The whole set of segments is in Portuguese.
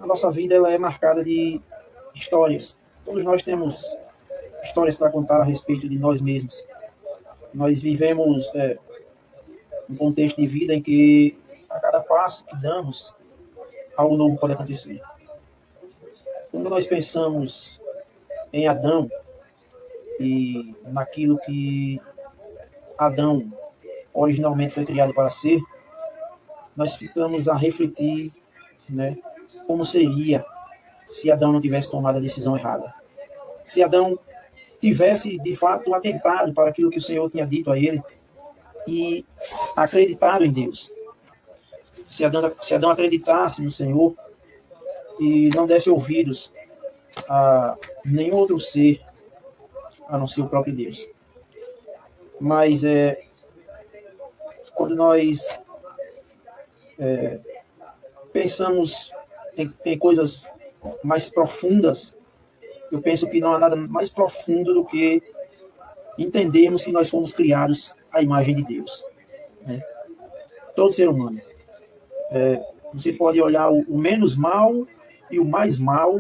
nossa vida ela é marcada de histórias. Todos nós temos histórias para contar a respeito de nós mesmos. Nós vivemos um contexto de vida em que a cada passo que damos, algo novo pode acontecer. Quando nós pensamos em Adão e naquilo que Adão originalmente foi criado para ser, nós ficamos a refletir, né, como seria se Adão não tivesse tomado a decisão errada. Se Adão tivesse, de fato, atentado para aquilo que o Senhor tinha dito a ele e acreditado em Deus. Se Adão acreditasse no Senhor e não desse ouvidos a nenhum outro ser a não ser o próprio Deus. Mas quando nós pensamos em coisas mais profundas, eu penso que não há nada mais profundo do que entendermos que nós fomos criados à imagem de Deus. Né? Todo ser humano. Você pode olhar o menos mal e o mais mal,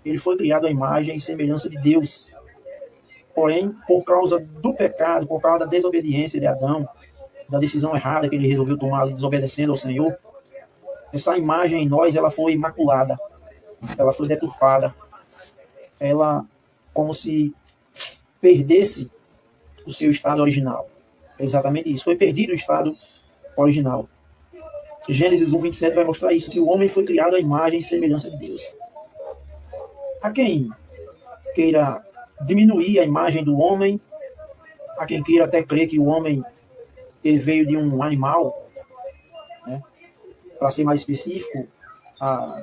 ele foi criado à imagem e semelhança de Deus. Porém, por causa do pecado, por causa da desobediência de Adão, da decisão errada que ele resolveu tomar, desobedecendo ao Senhor, essa imagem em nós, ela foi imaculada, ela foi deturpada, ela como se perdesse o seu estado original. É exatamente isso, foi perdido o estado original. Gênesis 1:27 vai mostrar isso, que o homem foi criado à imagem e semelhança de Deus. Há quem queira diminuir a imagem do homem, há quem queira até crer que o homem ele veio de um animal, né? Para ser mais específico, a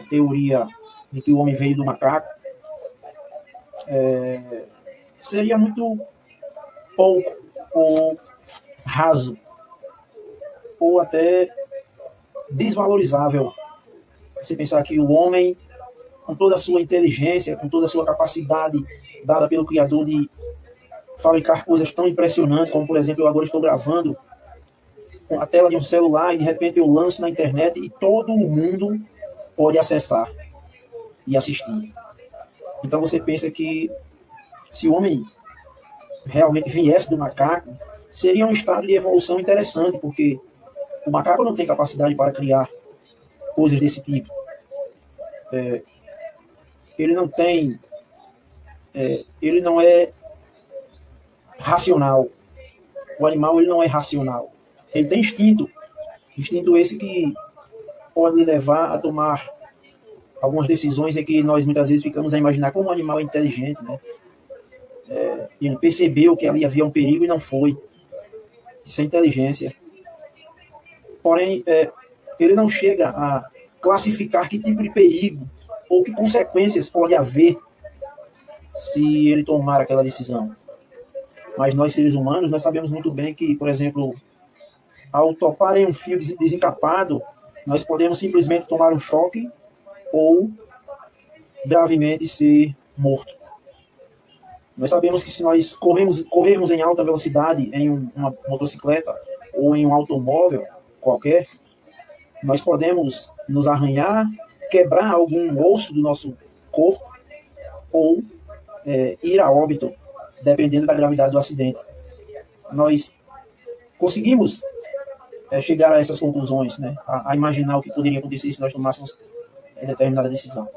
teoria de que o homem veio do macaco seria muito pouco ou raso ou até desvalorizável você pensar que o homem, com toda a sua inteligência, com toda a sua capacidade dada pelo Criador de fabricar coisas tão impressionantes, como por exemplo eu agora estou gravando com a tela de um celular e de repente eu lanço na internet e todo o mundo pode acessar e assistir. Então você pensa que se o homem realmente viesse do macaco, seria um estado de evolução interessante, porque o macaco não tem capacidade para criar coisas desse tipo. Ele não tem, ele não é racional. O animal ele não é racional. Ele tem instinto. Instinto esse que pode levar a tomar algumas decisões em que nós muitas vezes ficamos a imaginar como um animal é inteligente, né? Ele percebeu que ali havia um perigo e não foi. Isso é inteligência. Porém, ele não chega a classificar que tipo de perigo ou que consequências pode haver se ele tomar aquela decisão. Mas nós, seres humanos, nós sabemos muito bem que, por exemplo, ao topar em um fio desencapado, nós podemos simplesmente tomar um choque ou gravemente ser morto. Nós sabemos que se nós corrermos em alta velocidade em uma motocicleta ou em um automóvel qualquer, nós podemos nos arranhar, quebrar algum osso do nosso corpo ou ir a óbito, dependendo da gravidade do acidente. Nós conseguimos chegar a essas conclusões, né? A imaginar o que poderia acontecer se nós tomássemos determinada decisão.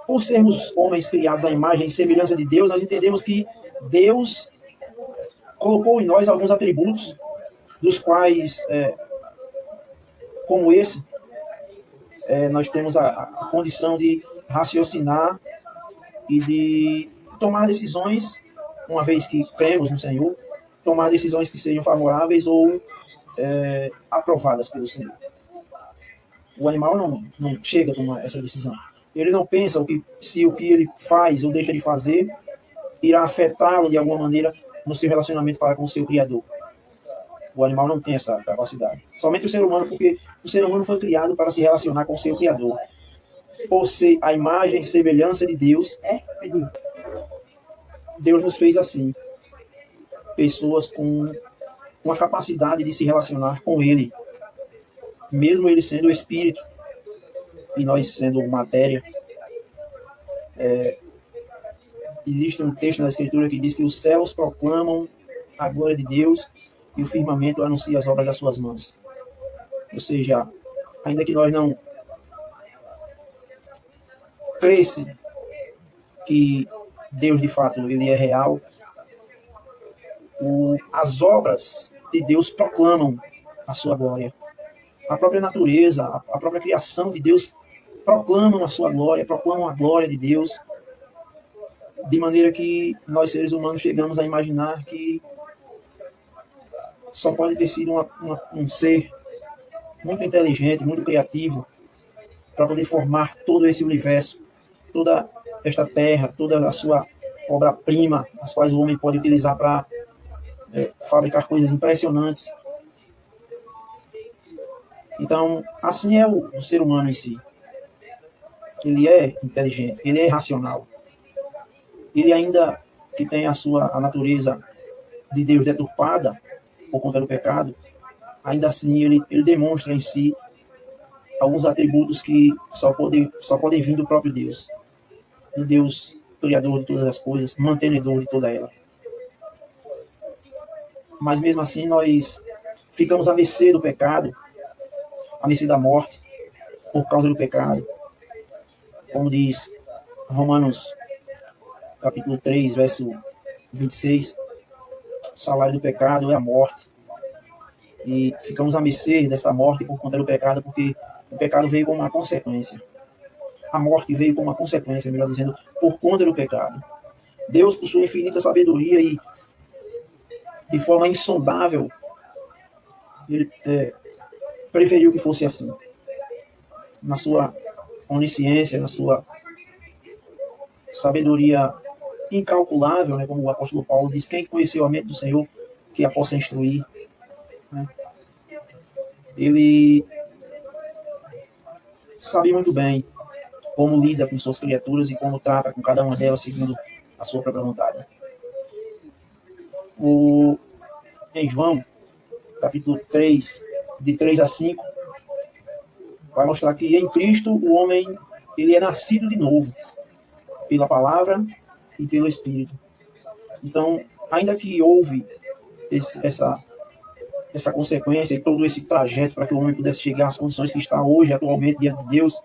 Por sermos homens criados à imagem e semelhança de Deus, nós entendemos que Deus colocou em nós alguns atributos, dos quais, como esse, nós temos a condição de raciocinar e de tomar decisões, uma vez que cremos no Senhor, tomar decisões que sejam favoráveis ou aprovadas pelo Senhor. O animal não chega a tomar essa decisão. Ele não pensa se o que ele faz ou deixa de fazer irá afetá-lo de alguma maneira no seu relacionamento para com o seu Criador. O animal não tem essa capacidade. Somente o ser humano, porque o ser humano foi criado para se relacionar com o seu Criador. Por ser a imagem e semelhança de Deus, Deus nos fez assim. Pessoas com uma capacidade de se relacionar com Ele. mesmo ele sendo espírito e nós sendo matéria. Existe um texto na Escritura que diz que os céus proclamam a glória de Deus e o firmamento anuncia as obras das suas mãos. Ou seja, ainda que nós não cresce que Deus de fato ele é real, as obras de Deus proclamam a sua glória. A própria natureza, a própria criação de Deus proclamam a sua glória, proclamam a glória de Deus, de maneira que nós seres humanos chegamos a imaginar que só pode ter sido um ser muito inteligente, muito criativo, para poder formar todo esse universo, toda esta terra, toda a sua obra-prima, as quais o homem pode utilizar para fabricar coisas impressionantes. Então, assim é o ser humano em si. Ele é inteligente, ele é racional. Ele ainda que tem a natureza de Deus deturpada por conta do pecado, ainda assim ele demonstra em si alguns atributos que só podem vir do próprio Deus. Um Deus criador de todas as coisas, mantenedor de toda ela. Mas mesmo assim nós ficamos à mercê do pecado, à mercê da morte, por causa do pecado. Como diz Romanos capítulo 3, verso 26, o salário do pecado é a morte. E ficamos à mercê desta morte por conta do pecado, porque o pecado veio como uma consequência. A morte veio como uma consequência, melhor dizendo, por conta do pecado. Deus, por sua infinita sabedoria e de forma insondável, ele preferiu que fosse assim. Na sua onisciência, na sua sabedoria incalculável, né, como o apóstolo Paulo diz, quem conheceu a mente do Senhor, que a possa instruir. Né? Ele sabe muito bem como lida com suas criaturas e como trata com cada uma delas segundo a sua própria vontade. Em João, capítulo 3, de 3 a 5, vai mostrar que em Cristo o homem ele é nascido de novo, pela palavra e pelo Espírito. Então, ainda que houve essa consequência e todo esse trajeto para que o homem pudesse chegar às condições que está hoje, atualmente, diante de Deus,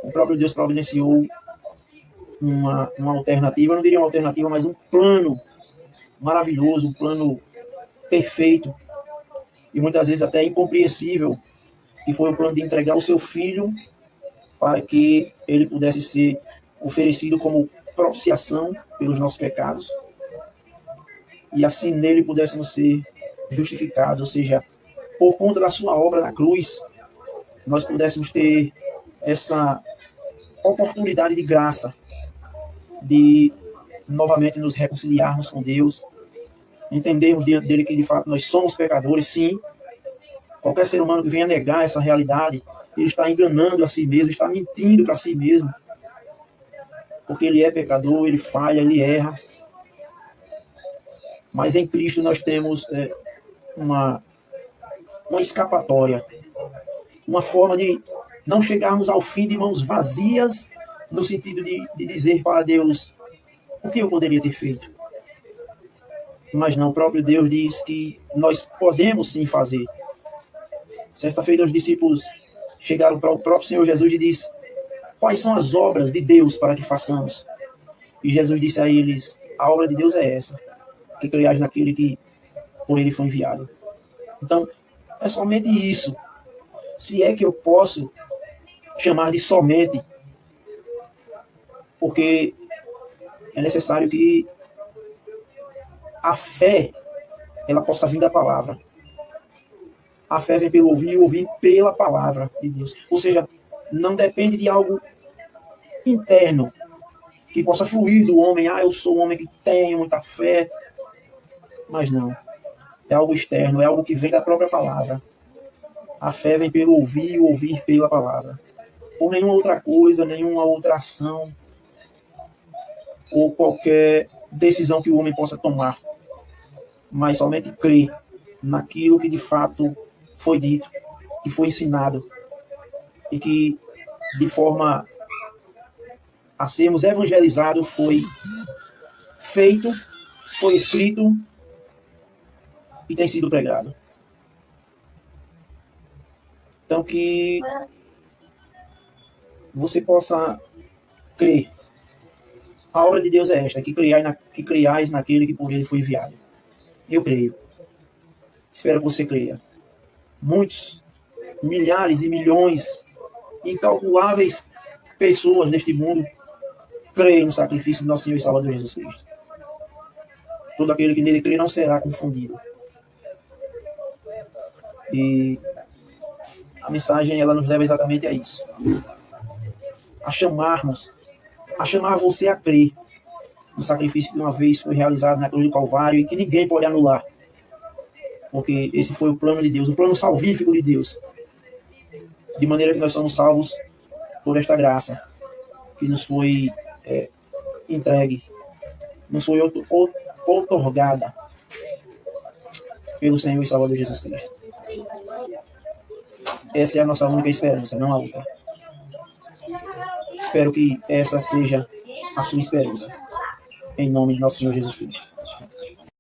o próprio Deus providenciou uma alternativa, eu não diria uma alternativa, mas um plano maravilhoso, um plano perfeito, e muitas vezes até incompreensível, que foi o plano de entregar o seu filho para que ele pudesse ser oferecido como propiciação pelos nossos pecados, e assim nele pudéssemos ser justificados, ou seja, por conta da sua obra na cruz, nós pudéssemos ter essa oportunidade de graça, de novamente nos reconciliarmos com Deus, entendermos diante dele que de fato nós somos pecadores, sim. Qualquer ser humano que venha negar essa realidade, ele está enganando a si mesmo, está mentindo para si mesmo, porque ele é pecador, ele falha, ele erra. Mas em Cristo nós temos uma escapatória, uma forma de não chegarmos ao fim de mãos vazias, no sentido de dizer para Deus o que eu poderia ter feito. Mas não, o próprio Deus diz que nós podemos sim fazer. Certa feita os discípulos chegaram para o próprio Senhor Jesus e disse: quais são as obras de Deus para que façamos? E Jesus disse a eles: a obra de Deus é essa, que creiais naquele que por ele foi enviado. Então, é somente isso. Se é que eu posso chamar de somente, porque é necessário que a fé ela possa vir da palavra. A fé vem pelo ouvir e ouvir pela palavra de Deus. Ou seja, não depende de algo interno que possa fluir do homem. Eu sou um homem que tenho muita fé. Mas não. É algo externo, é algo que vem da própria palavra. A fé vem pelo ouvir e ouvir pela palavra. Por nenhuma outra coisa, nenhuma outra ação ou qualquer decisão que o homem possa tomar. Mas somente crer naquilo que de fato foi dito. que foi ensinado e que, de forma a sermos evangelizados, foi feito, foi escrito e tem sido pregado. Então, que você possa crer. A obra de Deus é esta, que creiais naquele que por ele foi enviado. Eu creio. Espero que você creia. Muitos, milhares e milhões, incalculáveis pessoas neste mundo creem no sacrifício do nosso Senhor e Salvador Jesus Cristo. Todo aquele que nele crê não será confundido. E a mensagem, ela nos leva exatamente a isso. A chamar você a crer no sacrifício que uma vez foi realizado na cruz do Calvário e que ninguém pode anular. Porque esse foi o plano de Deus, o plano salvífico de Deus. De maneira que nós somos salvos por esta graça que nos foi entregue, nos foi outorgada pelo Senhor e Salvador Jesus Cristo. Essa é a nossa única esperança, não há outra. Espero que essa seja a sua esperança. Em nome de nosso Senhor Jesus Cristo.